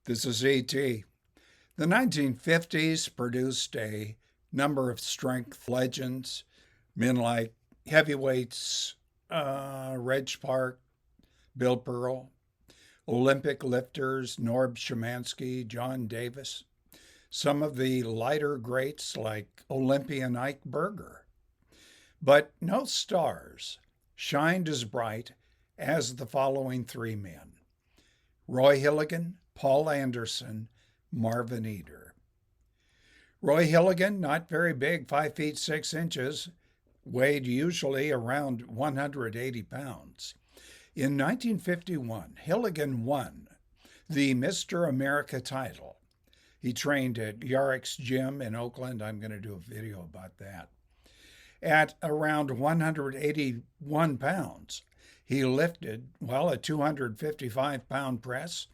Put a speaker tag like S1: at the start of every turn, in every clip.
S1: This is E.T. The 1950s produced a number of strength legends, men like heavyweights, Reg Park, Bill Pearl, Olympic lifters, Norb Szymanski, John Davis, some of the lighter greats like Olympian Ike Berger. But no stars shined as bright as the following three men: Roy Hilligan, Paul Anderson, Marvin Eder. Roy Hilligan, not very big, 5 feet 6 inches, weighed usually around 180 pounds. In 1951, Hilligan won the Mr. America title. He trained at Yarrick's Gym in Oakland. I'm going to do a video about that. At around 181 pounds, he lifted, a 255-pound press,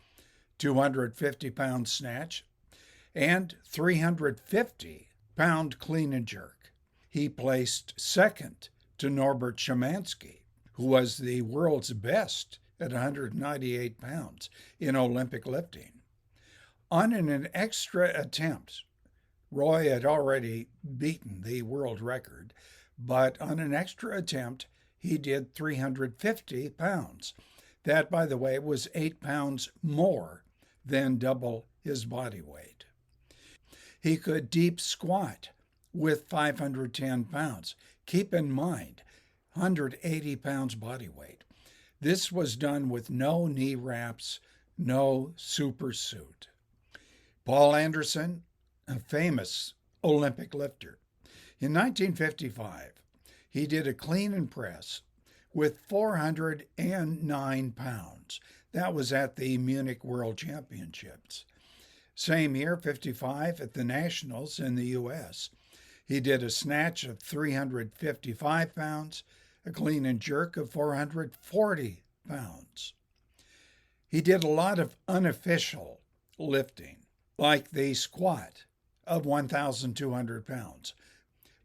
S1: 250-pound snatch, and 350-pound clean and jerk. He placed second to Norbert Szymanski, who was the world's best at 198 pounds in Olympic lifting. On an extra attempt, Roy had already beaten the world record, but on an extra attempt, he did 350 pounds. That, by the way, was 8 pounds more than double his body weight. He could deep squat with 510 pounds. Keep in mind, 180 pounds body weight. This was done with no knee wraps, no super suit. Paul Anderson, a famous Olympic lifter. In 1955, he did a clean and press with 409 pounds. That was at the Munich World Championships. Same year, 55, at the Nationals in the U.S., he did a snatch of 355 pounds, a clean and jerk of 440 pounds. He did a lot of unofficial lifting, like the squat of 1,200 pounds.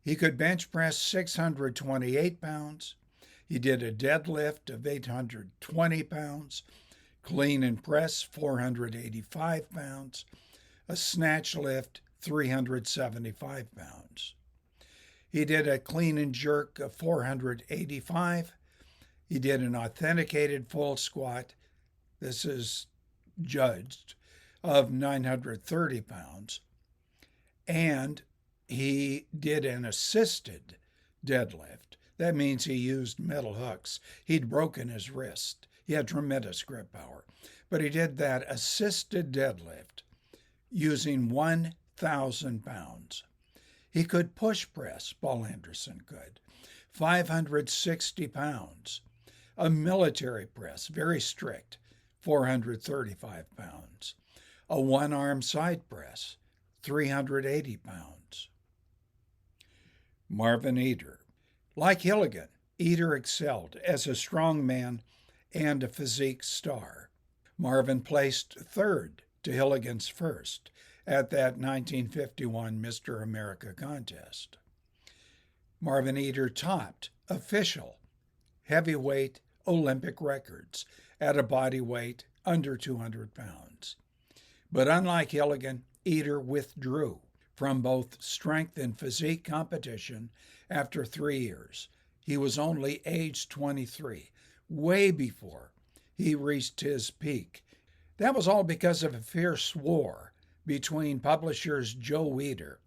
S1: He could bench press 628 pounds. He did a deadlift of 820 pounds, clean and press 485 pounds, a snatch lift 375 pounds. He did a clean and jerk of 485. He did an authenticated full squat, this is judged, of 930 pounds. And he did an assisted deadlift. That means he used metal hooks. He'd broken his wrist. He had tremendous grip power. But he did that assisted deadlift using 1,000 pounds. He could push press, Paul Anderson could, 560 pounds. A military press, very strict, 435 pounds. A one-arm side press, 380 pounds. Marvin Eder. Like Hilligan, Eder excelled as a strongman and a physique star. Marvin placed third to Hilligan's first at that 1951 Mr. America contest. Marvin Eder topped official heavyweight Olympic records at a body weight under 200 pounds. But unlike Hilligan, Eder withdrew from both strength and physique competition after 3 years. He was only age 23, way before he reached his peak. That was all because of a fierce war between publishers Joe Weider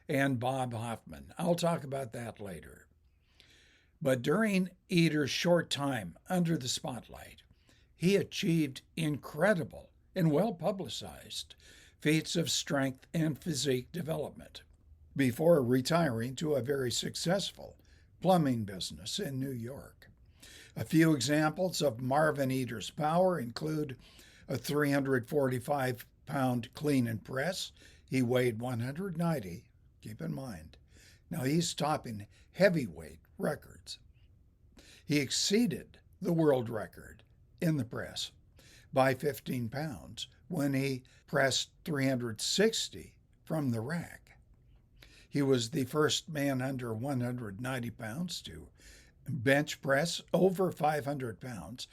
S1: and Bob Hoffman. I'll talk about that later. But during Eder's short time under the spotlight, he achieved incredible and well-publicized feats of strength and physique development before retiring to a very successful plumbing business in New York. A few examples of Marvin Eder's power include a 345-pound clean and press. He weighed 190, keep in mind. Now he's topping heavyweight records. He exceeded the world record in the press by 15 pounds when he pressed 360 from the rack. He was the first man under 190 pounds to bench press over 500 pounds.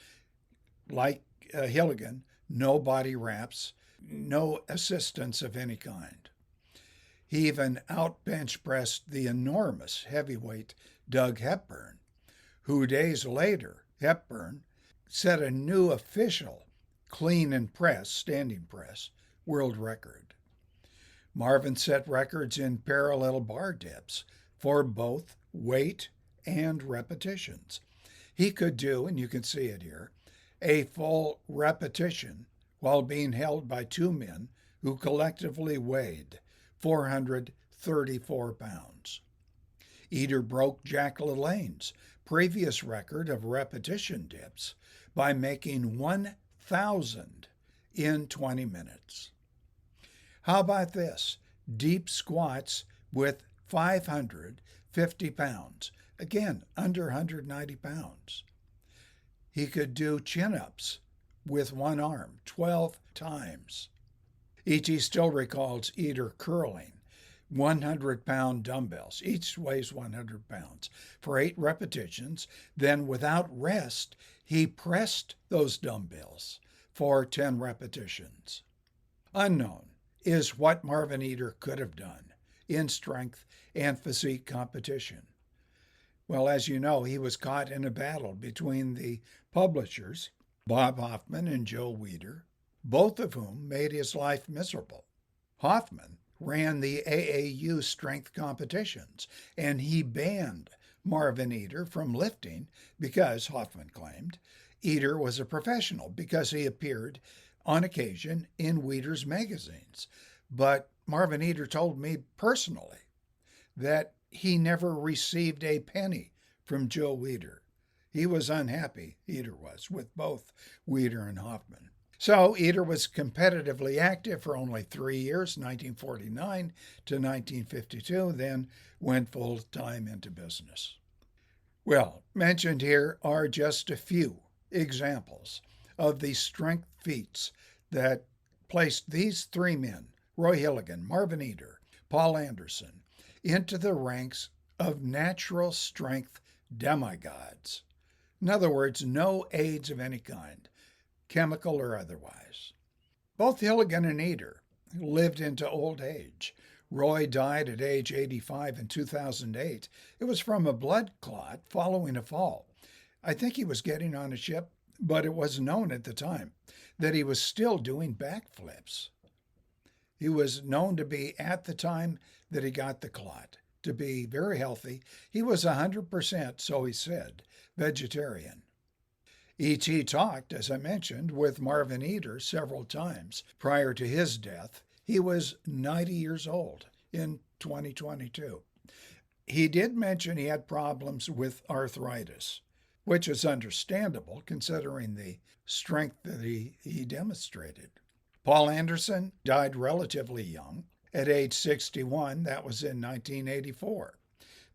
S1: Like Hilligan, no body wraps, no assistance of any kind. He even out-bench pressed the enormous heavyweight Doug Hepburn, who days later, Hepburn set a new official clean and press, standing press, world record. Marvin set records in parallel bar dips for both weight and repetitions. He could do, and you can see it here, a full repetition while being held by two men who collectively weighed 434 pounds. Eder broke Jack LaLanne's previous record of repetition dips by making 1,000 in 20 minutes. How about this? Deep squats with 550 pounds. Again, under 190 pounds. He could do chin-ups with one arm 12 times. E.T. still recalls Eder curling 100-pound dumbbells. Each weighs 100 pounds for 8 repetitions. Then, without rest, he pressed those dumbbells for 10 repetitions. Unknown is what Marvin Eder could have done in strength and physique competition. Well, as you know, he was caught in a battle between the publishers, Bob Hoffman and Joe Weider, both of whom made his life miserable. Hoffman ran the AAU strength competitions, and he banned Marvin Eder from lifting because, Hoffman claimed, Eder was a professional because he appeared on occasion in Weider's magazines. But Marvin Eder told me personally that he never received a penny from Joe Weider. He was unhappy, Eder was, with both Weider and Hoffman. So Eder was competitively active for only 3 years, 1949 to 1952, then went full-time into business. Well, mentioned here are just a few examples of the strength feats that placed these three men, Roy Hilligan, Marvin Eder, Paul Anderson, into the ranks of natural strength demigods. In other words, no aids of any kind, chemical or otherwise. Both Hilligan and Eder lived into old age. Roy died at age 85 in 2008. It was from a blood clot following a fall. I think he was getting on a ship, but it was known at the time that he was still doing backflips. He was known to be, at the time that he got the clot, to be very healthy. He was 100%, so he said, vegetarian. E.T. talked, as I mentioned, with Marvin Eder several times prior to his death. He was 90 years old in 2022. He did mention he had problems with arthritis, which is understandable considering the strength that he demonstrated. Paul Anderson died relatively young, at age 61. That was in 1984.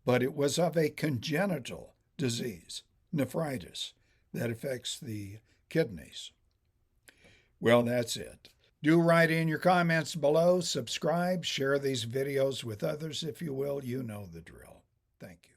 S1: But it was of a congenital disease, nephritis, that affects the kidneys. Well, that's it. Do write in your comments below, subscribe, share these videos with others if you will. You know the drill. Thank you.